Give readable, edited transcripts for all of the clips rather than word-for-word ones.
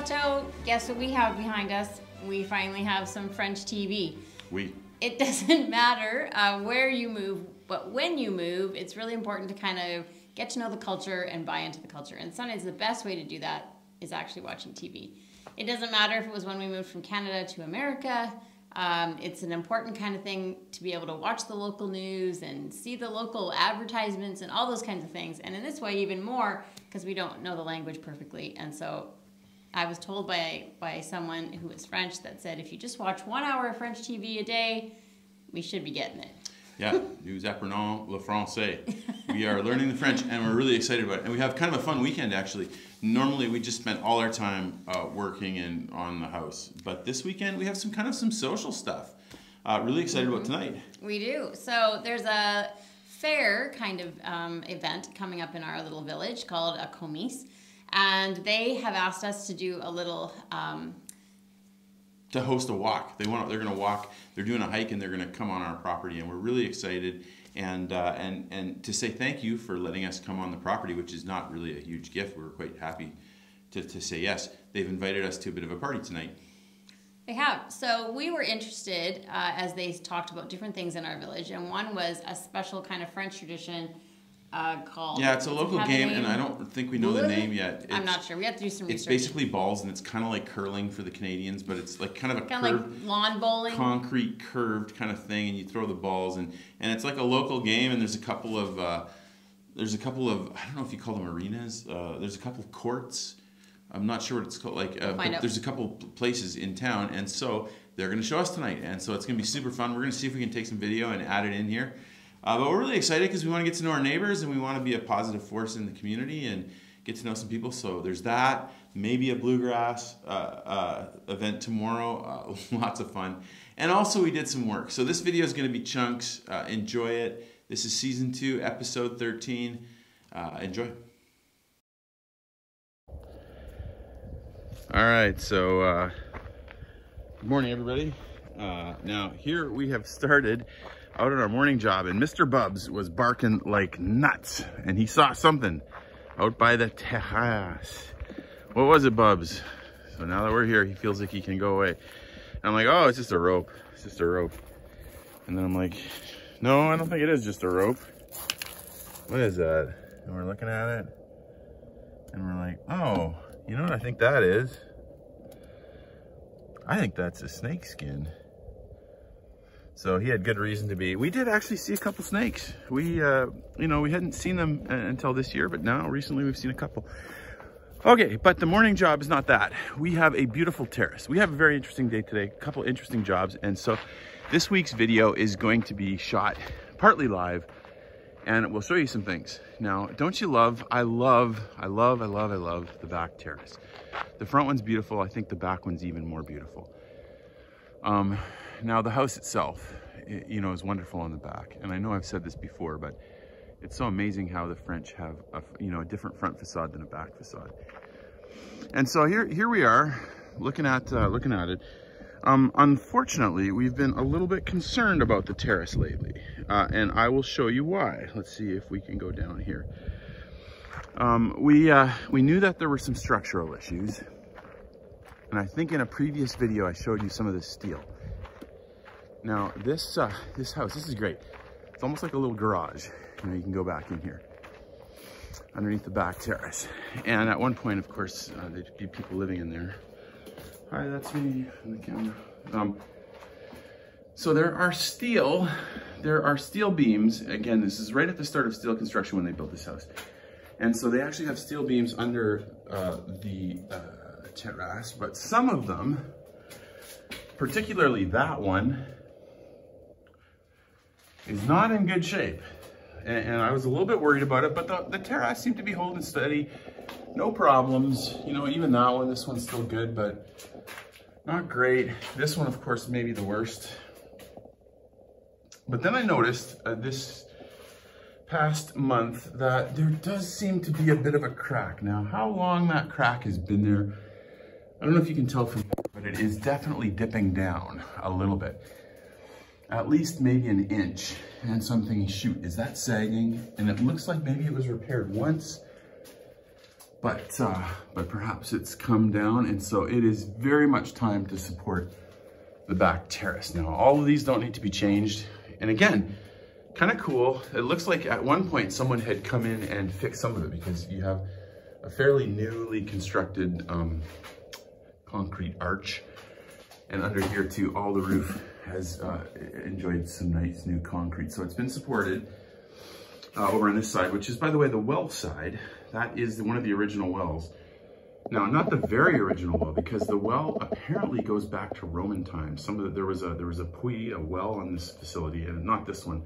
Chateau, guess what we have behind us? We finally have some French TV. It doesn't matter where you move, but when you move, it's really important to kind of get to know the culture and buy into the culture. And sometimes the best way to do that is actually watching TV. It doesn't matter if it was when we moved from Canada to America. It's an important kind of thing to be able to watch the local news and see the local advertisements and all those kinds of things. And in this way, even more, because we don't know the language perfectly. And so I was told by someone who is French that said, if you just watch 1 hour of French TV a day, we should be getting it. Yeah, nous apprenons le français. We are learning the French, and we're really excited about it. And we have kind of a fun weekend, actually. Normally, we just spent all our time working and on the house. But this weekend, we have some social stuff. Really excited about tonight. We do. So there's a fair kind of event coming up in our little village called a comice. And they have asked us to do a little... to host a walk. They're going to walk. They're doing a hike, and they're going to come on our property, and we're really excited. And to say thank you for letting us come on the property, which is not really a huge gift. We're quite happy to say yes. They've invited us to a bit of a party tonight. They have. So we were interested as they talked about different things in our village, and one was a special kind of French tradition called... Yeah, it's a local game, and I don't think we know Boule? the name yet. I'm not sure. We have to do some research. It's basically balls, and it's kind of like curling for the Canadians, but it's like kind of a kind of like lawn bowling, concrete curved kind of thing, and you throw the balls, and it's like a local game. And there's a couple of I don't know if you call them arenas. There's a couple of courts. I'm not sure what it's called. But there's a couple places in town, and so they're going to show us tonight, and so it's going to be super fun. We're going to see if we can take some video and add it in here. But we're really excited because we want to get to know our neighbors, and we want to be a positive force in the community and get to know some people. So there's that, maybe a bluegrass event tomorrow, lots of fun. And also we did some work. So this video is going to be chunks. Enjoy it. This is season 2, episode 13. Enjoy. All right, so good morning, everybody. Now here we have started out on our morning job, and Mr. Bubs was barking like nuts, and he saw something out by the terrace. What was it, Bubs? So now that we're here, he feels like he can go away. And I'm like, oh, it's just a rope. It's just a rope. And then I'm like, no, I don't think it is just a rope. What is that? And we're looking at it, and we're like, oh, you know what I think that is? I think that's a snake skin. So he had good reason to be. We did actually see a couple snakes. We, you know, we hadn't seen them until this year, but now recently we've seen a couple. Okay, but the morning job is not that. We have a beautiful terrace. We have a very interesting day today, a couple interesting jobs. And so this week's video is going to be shot partly live, and we'll show you some things. Now, don't you love, I love the back terrace. The front one's beautiful. I think the back one's even more beautiful. Now the house itself, you know, is wonderful on the back. And I know I've said this before, but it's so amazing how the French have a different front facade than a back facade. And so here we are looking at it. Unfortunately, we've been a little bit concerned about the terrace lately, and I will show you why. Let's see if we can go down here. We knew that there were some structural issues, and I think in a previous video I showed you some of this steel. Now this house, this is great. It's almost like a little garage. You know, you can go back in here underneath the back terrace. And at one point, of course, there'd be people living in there. Hi, that's me on the camera. So there are steel beams. Again, this is right at the start of steel construction when they built this house. And so they actually have steel beams under the terrace, but some of them, particularly that one, is not in good shape. And I was a little bit worried about it, but the terrace seemed to be holding steady. No problems. You know, even that one, this one's still good, but not great. This one, of course, may be the worst. But then I noticed this past month that there does seem to be a bit of a crack. Now, how long that crack has been there, I don't know if you can tell from here, but it is definitely dipping down a little bit. At least maybe an inch. And so I'm thinking, shoot, is that sagging? And it looks like maybe it was repaired once, but perhaps it's come down, and so it is very much time to support the back terrace. Now, all of these don't need to be changed. And again, kind of cool. It looks like at one point someone had come in and fixed some of it, because you have a fairly newly constructed concrete arch. And under here too, all the roof has enjoyed some nice new concrete. So it's been supported over on this side, which is, by the way, the well side. That is one of the original wells. Now, not the very original well, because the well apparently goes back to Roman times. There was a puits, a well on this facility, and not this one,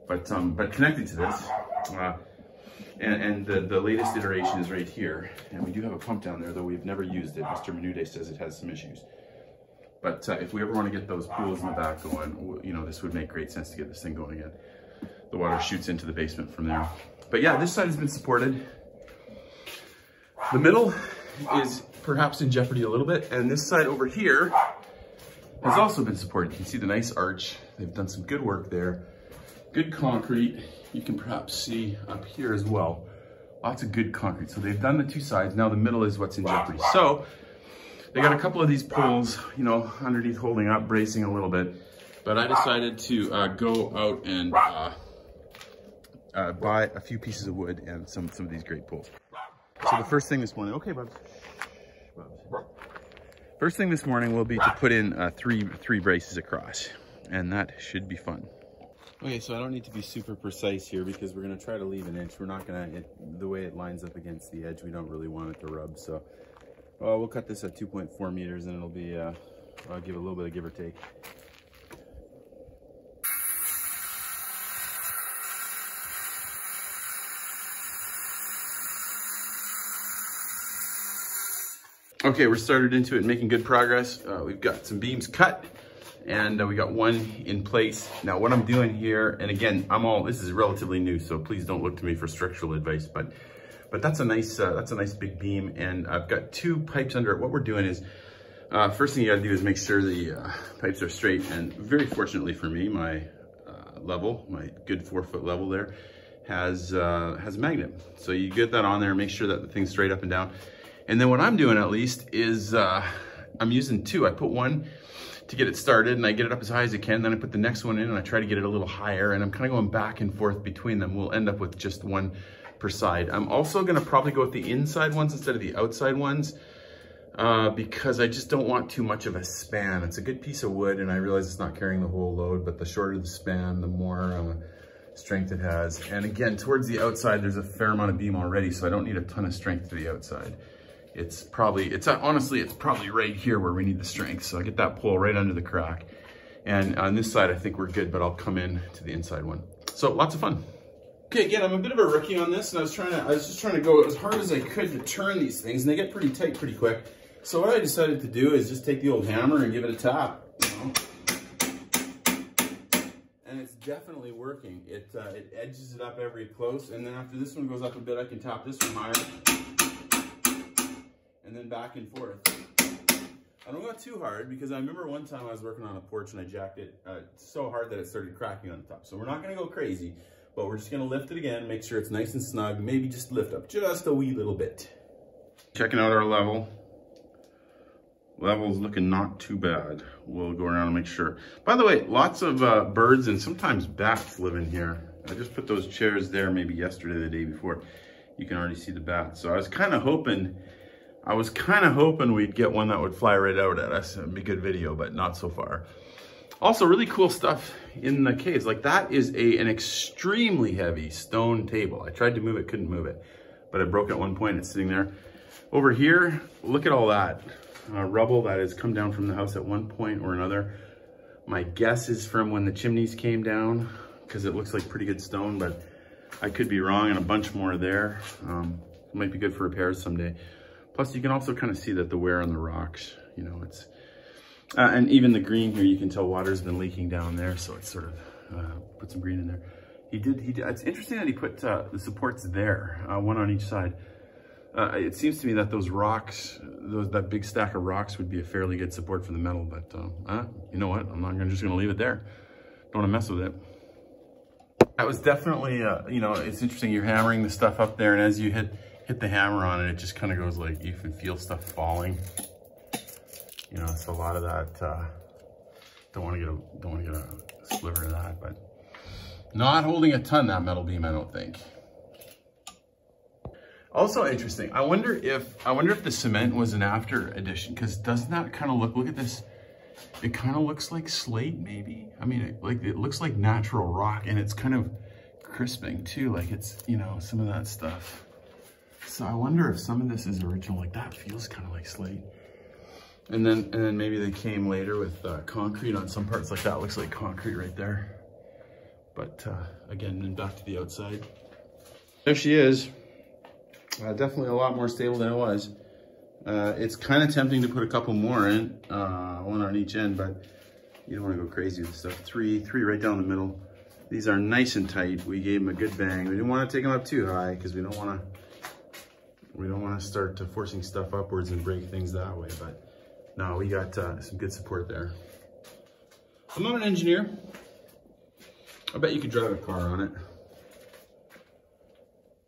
but connected to this. And the latest iteration is right here. And we do have a pump down there, though we've never used it. Mr. Menude says it has some issues. But if we ever want to get those pools in the back going, you know, this would make great sense to get this thing going again. The water shoots into the basement from there. But yeah, this side has been supported. The middle is perhaps in jeopardy a little bit, and this side over here has also been supported. You can see the nice arch. They've done some good work there. Good concrete. You can perhaps see up here as well. Lots of good concrete. So they've done the two sides. Now the middle is what's in jeopardy. So they got a couple of these poles, you know, underneath holding up, bracing a little bit. But I decided to go out and buy a few pieces of wood and some of these great poles. So the first thing this morning, okay, Bubs. First thing this morning will be to put in three braces across, and that should be fun. Okay, so I don't need to be super precise here, because we're gonna try to leave an inch. We're not gonna, the way it lines up against the edge, we don't really want it to rub. So we'll cut this at 2.4 meters, and it'll be, I'll give a little bit of give or take. Okay, we're started into it, making good progress. We've got some beams cut, and we got one in place. Now what I'm doing here, and again, this is relatively new, so please don't look to me for structural advice, but that's a nice big beam, and I've got two pipes under it. What we're doing is, first thing you gotta do is make sure the pipes are straight, and very fortunately for me, my level, my good 4-foot level there, has a magnet. So you get that on there, make sure that the thing's straight up and down. And then what I'm doing, at least, is I'm using two. I put one to get it started, and I get it up as high as I can. Then I put the next one in, and I try to get it a little higher, and I'm kind of going back and forth between them. We'll end up with just one per side. I'm also gonna probably go with the inside ones instead of the outside ones, because I just don't want too much of a span. It's a good piece of wood, and I realize it's not carrying the whole load, but the shorter the span, the more strength it has. And again, towards the outside, there's a fair amount of beam already, so I don't need a ton of strength to the outside. Honestly, it's probably right here where we need the strength. So I get that pole right under the crack. And on this side, I think we're good, but I'll come in to the inside one. So lots of fun. Okay, again, I'm a bit of a rookie on this, and I was just trying to go as hard as I could to turn these things, and they get pretty tight pretty quick. So what I decided to do is just take the old hammer and give it a tap, you know? And it's definitely working. It edges it up every close, and then after this one goes up a bit, I can tap this one higher. And then back and forth. I don't go too hard, because I remember one time I was working on a porch and I jacked it so hard that it started cracking on the top. So we're not gonna go crazy, but we're just gonna lift it again, make sure it's nice and snug, maybe just lift up just a wee little bit. Checking out our level. Level's looking not too bad. We'll go around and make sure. By the way, lots of birds and sometimes bats live in here. I just put those chairs there maybe yesterday, the day before. You can already see the bats. So I was kind of hoping we'd get one that would fly right out at us. It'd be a good video, but not so far. Also, really cool stuff in the caves. Like that is an extremely heavy stone table. I tried to move it, couldn't move it, but I broke it at one point. It's sitting there. Over here, look at all that rubble that has come down from the house at one point or another. My guess is from when the chimneys came down, because it looks like pretty good stone, but I could be wrong, and a bunch more there. It might be good for repairs someday. Plus, you can also kind of see that the wear on the rocks, you know, it's, and even the green here, you can tell water's been leaking down there, so it's sort of, put some green in there. He did, it's interesting that he put the supports there, one on each side. It seems to me that those rocks, that big stack of rocks would be a fairly good support for the metal, but you know what, I'm just gonna leave it there. Don't wanna mess with it. That was definitely, you know, it's interesting, you're hammering the stuff up there, and as you hit hit the hammer on it, it just kind of goes like, you can feel stuff falling. You know, so a lot of that, don't want to get a sliver of that, but not holding a ton, that metal beam, I don't think. Also interesting, I wonder if the cement was an after addition, because doesn't that kind of look at this, it kind of looks like slate maybe. I mean, it looks like natural rock, and it's kind of crisping too, like it's, you know, some of that stuff. So I wonder if some of this is original, like that feels kind of like slate. And then maybe they came later with concrete on some parts, like that looks like concrete right there. But again, then back to the outside. There she is. Definitely a lot more stable than it was. It's kind of tempting to put a couple more in, one on each end, but you don't want to go crazy with stuff. Three right down the middle. These are nice and tight. We gave them a good bang. We didn't want to take them up too high because we don't want to start forcing stuff upwards and break things that way. But no, we got some good support there. I'm not an engineer. I bet you could drive a car on it.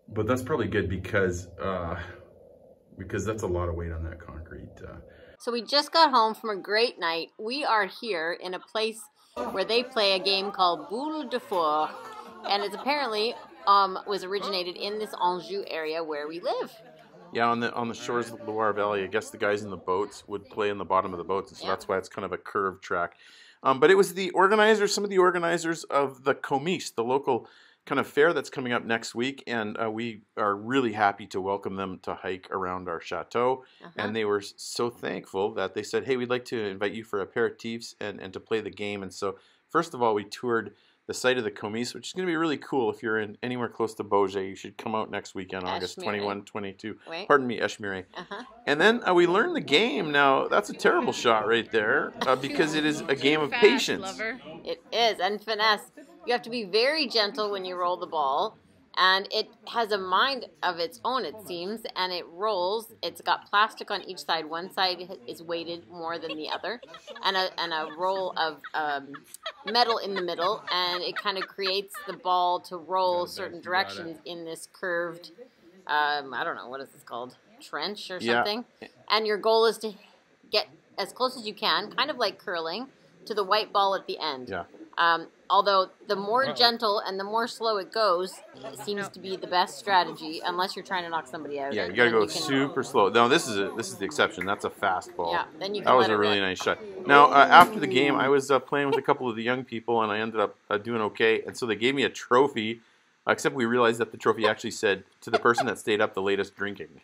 But that's probably good because that's a lot of weight on that concrete. So we just got home from a great night. We are here in a place where they play a game called Boule, and it's apparently was originated in this Anjou area where we live. Yeah, on the shores of the Loire Valley, I guess the guys in the boats would play in the bottom of the boats, and so that's why it's kind of a curved track. But it was some of the organizers of the Comice, the local kind of fair that's coming up next week, and we are really happy to welcome them to hike around our chateau. And they were so thankful that they said, hey, we'd like to invite you for aperitifs and to play the game. And so first of all, we toured the site of the Comice, which is going to be really cool. If you're in anywhere close to Beaujeu, you should come out next weekend, August 21, 22. Pardon me, Eshmire. And then we learned the game. Now, that's a terrible shot right there because it is a game of patience. Lover. It is, and finesse. You have to be very gentle when you roll the ball, and it has a mind of its own, it seems, and it rolls. It's got plastic on each side. One side is weighted more than the other, and a roll of metal in the middle, and it kind of creates the ball to roll certain directions in this curved, I don't know, what is this called? Trench or something? Yeah. And your goal is to get as close as you can, kind of like curling, to the white ball at the end. Yeah. Although the more gentle and the more slow it goes, it seems to be the best strategy, unless you're trying to knock somebody out. Yeah, you gotta go super slow. No, this is the exception. That's a fast ball. Yeah, then you can that was a really nice shot. Now, after the game, I was playing with a couple of the young people, and I ended up doing okay. And so they gave me a trophy, except we realized that the trophy actually said, to the person that stayed up the latest drinking.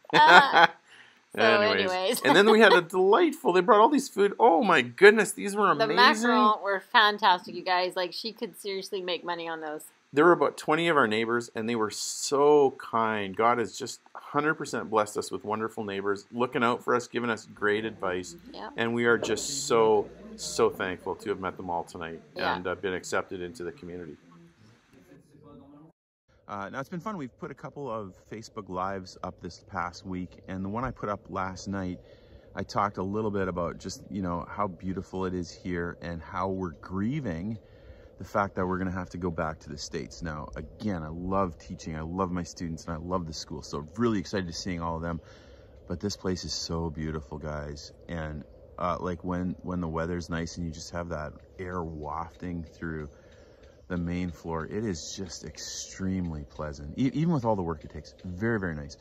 So anyways. And then we had a delightful, they brought all these food. Oh my goodness, these were amazing. The macarons were fantastic, you guys. Like, she could seriously make money on those. There were about 20 of our neighbors, and they were so kind. God has just 100% blessed us with wonderful neighbors, looking out for us, giving us great advice. Yep. And we are just so thankful to have met them all tonight and been accepted into the community. Now, it's been fun. We've put a couple of Facebook Lives up this past week, and the one I put up last night, I talked a little bit about just, you know, how beautiful it is here and how we're grieving the fact that we're going to have to go back to the States. Now, again, I love teaching. I love my students, and I love the school, so really excited to seeing all of them. But this place is so beautiful, guys. And like when the weather's nice and you just have that air wafting through the main floor, it is just extremely pleasant, even with all the work it takes. Very, very nice.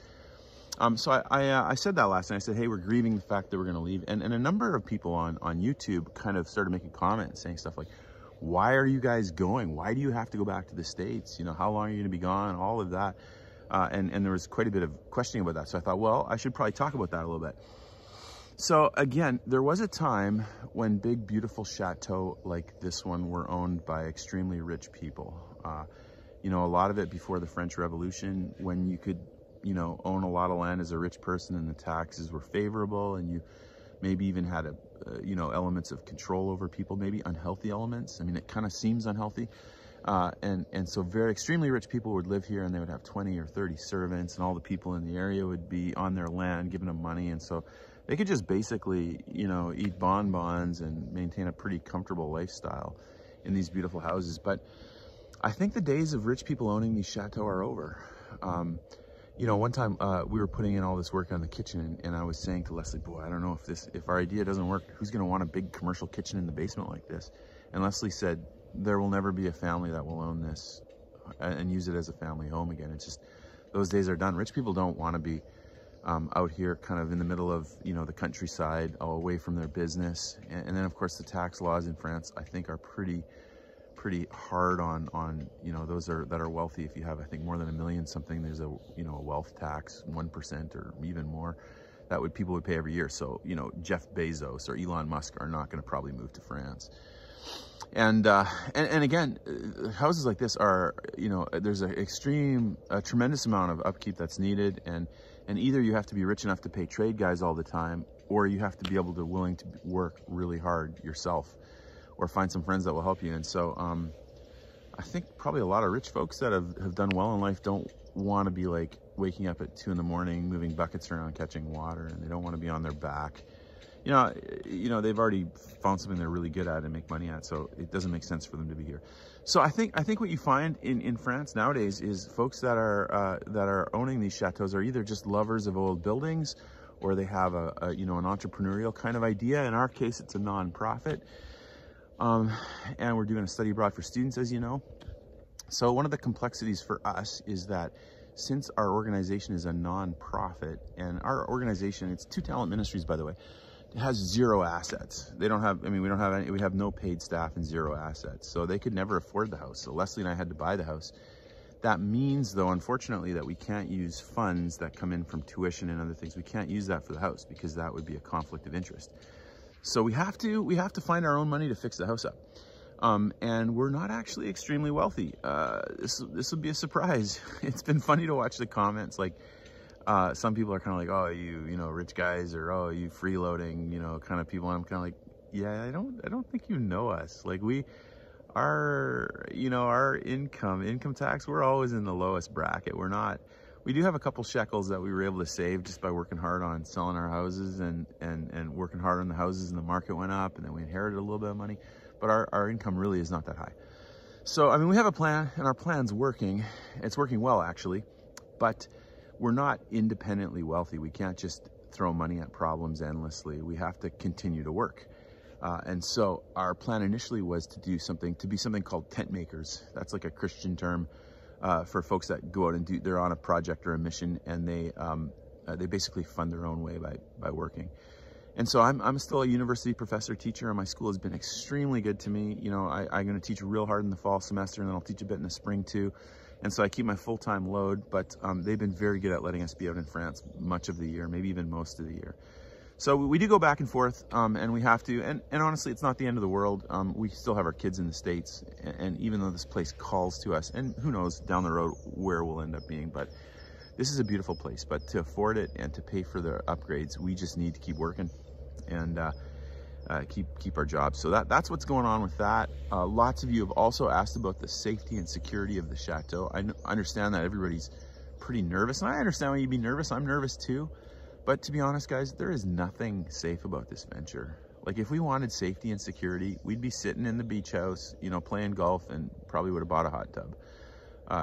So I said that last night. I said, hey, we're grieving the fact that we're going to leave. And a number of people on YouTube kind of started making comments saying stuff like, why are you guys going? Why do you have to go back to the States? You know, how long are you going to be gone? All of that. And there was quite a bit of questioning about that. So I thought, well, I should probably talk about that a little bit. So again, there was a time when big, beautiful chateaux like this one were owned by extremely rich people. You know, a lot of it before the French Revolution, when you could, you know, own a lot of land as a rich person and the taxes were favorable, and you maybe even had you know, elements of control over people, maybe unhealthy elements. I mean, it kind of seems unhealthy. And so very extremely rich people would live here, and they would have 20 or 30 servants, and all the people in the area would be on their land giving them money. And so they could just basically, you know, eat bonbons and maintain a pretty comfortable lifestyle in these beautiful houses. But I think the days of rich people owning these chateaux are over. You know, one time we were putting in all this work on the kitchen, and I was saying to Leslie, boy, I don't know if our idea doesn't work, who's going to want a big commercial kitchen in the basement like this? And Leslie said, there will never be a family that will own this and use it as a family home again. It's just, those days are done. Rich people don't want to be out here kind of in the middle of, you know, the countryside, away from their business. And then, of course, the tax laws in France, I think, are pretty hard on you know, those that are wealthy. If you have, I think, more than $1 million something, there's a, you know, a wealth tax, 1% or even more, that people would pay every year. So, you know, Jeff Bezos or Elon Musk are not going to probably move to France. And again, houses like this are, you know, there's a tremendous amount of upkeep that's needed, and either you have to be rich enough to pay trade guys all the time, or you have to be willing to work really hard yourself, or find some friends that will help you. And so I think probably a lot of rich folks that have done well in life don't want to be like waking up at 2 in the morning, moving buckets around, catching water, and they don't want to be on their back. You know, they've already found something they're really good at and make money at, so it doesn't make sense for them to be here. So I think what you find in France nowadays is folks that are owning these chateaus are either just lovers of old buildings, or they have you know, an entrepreneurial kind of idea. In our case, it's a non-profit. And we're doing a study abroad for students, as you know. So one of the complexities for us is that since our organization is a non-profit, and our organization, it's Two Talent Ministries, by the way, it has 0 assets. They don't have, I mean, we have no paid staff and 0 assets. So they could never afford the house. So Leslie and I had to buy the house. That means, though, unfortunately, that we can't use funds that come in from tuition and other things. We can't use that for the house, because that would be a conflict of interest. So we have to find our own money to fix the house up. And we're not actually extremely wealthy. This will be a surprise. It's been funny to watch the comments. Like, some people are kind of like, oh, you know, rich guys, or oh, you freeloading, you know, kind of people. And I'm kind of like, yeah, I don't think you know us. Like, our income tax, we're always in the lowest bracket. We do have a couple shekels that we were able to save just by working hard on selling our houses and working hard on the houses, and the market went up, and then we inherited a little bit of money, but our income really is not that high. So, I mean, we have a plan, and our plan's working. It's working well, actually, but we're not independently wealthy. We can't just throw money at problems endlessly. We have to continue to work. And so our plan initially was to be something called tent makers. That's like a Christian term for folks that go out and they're on a project or a mission, and they basically fund their own way by working. And so I'm still a university professor teacher, and my school has been extremely good to me. You know, I'm going to teach real hard in the fall semester, and then I'll teach a bit in the spring too. And so I keep my full-time load, but they've been very good at letting us be out in France much of the year, maybe even most of the year. So we do go back and forth, and we have to, and honestly, it's not the end of the world. We still have our kids in the States, and even though this place calls to us, and who knows down the road where we'll end up being, but this is a beautiful place. But to afford it and to pay for the upgrades, we just need to keep working and keep our jobs. So that's what's going on with that. Lots of you have also asked about the safety and security of the chateau. I understand that everybody's pretty nervous, and I understand why you'd be nervous. I'm nervous too. But to be honest, guys, there is nothing safe about this venture. Like, if we wanted safety and security, we'd be sitting in the beach house, you know, playing golf, and probably would have bought a hot tub.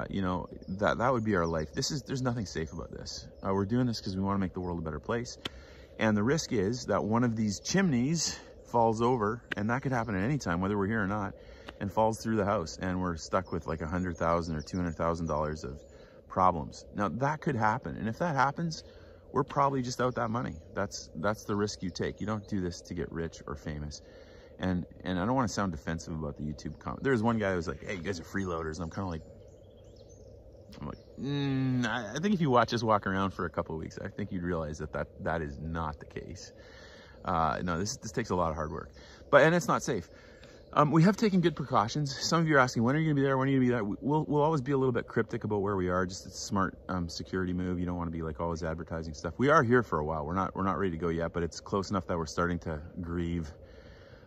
You know, that would be our life. There's nothing safe about this. We're doing this because we want to make the world a better place. And the risk is that one of these chimneys falls over, and that could happen at any time, whether we're here or not, and falls through the house, and we're stuck with like $100,000 or $200,000 of problems. Now, that could happen. And if that happens, we're probably just out that money. That's the risk you take. You don't do this to get rich or famous. And I don't want to sound defensive about the YouTube comment. There was one guy who was like, hey, you guys are freeloaders. And I'm like, I think if you watch us walk around for a couple of weeks, I think you'd realize that is not the case. No, this takes a lot of hard work, and it's not safe. We have taken good precautions. Some of you are asking, when are you going to be there? When are you going to be there? We'll always be a little bit cryptic about where we are. Just a smart security move. You don't want to be like always advertising stuff. We are here for a while. We're not ready to go yet, but it's close enough that we're starting to grieve.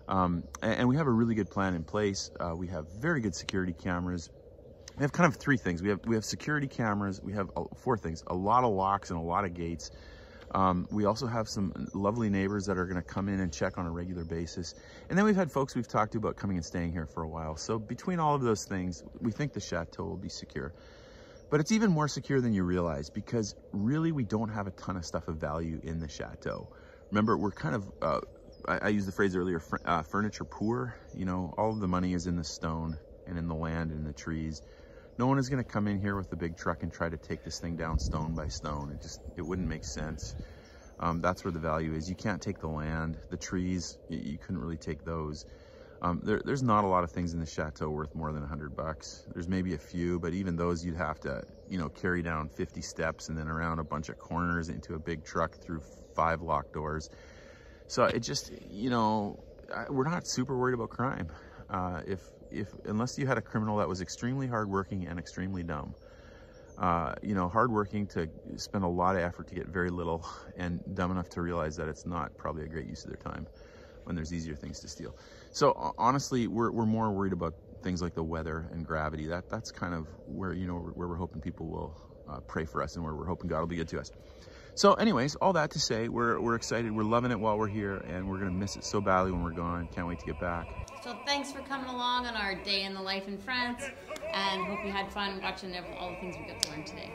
And we have a really good plan in place. We have very good security cameras. We have kind of 3 things. We have security cameras. We have 4 things: a lot of locks and a lot of gates. We also have some lovely neighbors that are going to come in and check on a regular basis. And then we've had folks we've talked to about coming and staying here for a while. So between all of those things, we think the chateau will be secure. But it's even more secure than you realize, because really we don't have a ton of stuff of value in the chateau. Remember, we're kind of, I used the phrase earlier, furniture poor. You know, all of the money is in the stone and in the land and in the trees. No one is going to come in here with a big truck and try to take this thing down stone by stone. It wouldn't make sense. That's where the value is. You can't take the land, the trees, you couldn't really take those. There's not a lot of things in the chateau worth more than $100. There's maybe a few, but even those you'd have to, you know, carry down 50 steps and then around a bunch of corners into a big truck through 5 locked doors. So it just, you know, we're not super worried about crime. Unless you had a criminal that was extremely hardworking and extremely dumb. You know, hardworking to spend a lot of effort to get very little, and dumb enough to realize that it's not probably a great use of their time when there's easier things to steal. So honestly, we're more worried about things like the weather and gravity. That's kind of where, you know, where we're hoping people will pray for us, and where we're hoping God will be good to us. So anyways, all that to say, we're excited. We're loving it while we're here, and we're gonna miss it so badly when we're gone. Can't wait to get back. So thanks for coming along on our day in the life in France, and hope you had fun watching all the things we got to learn today.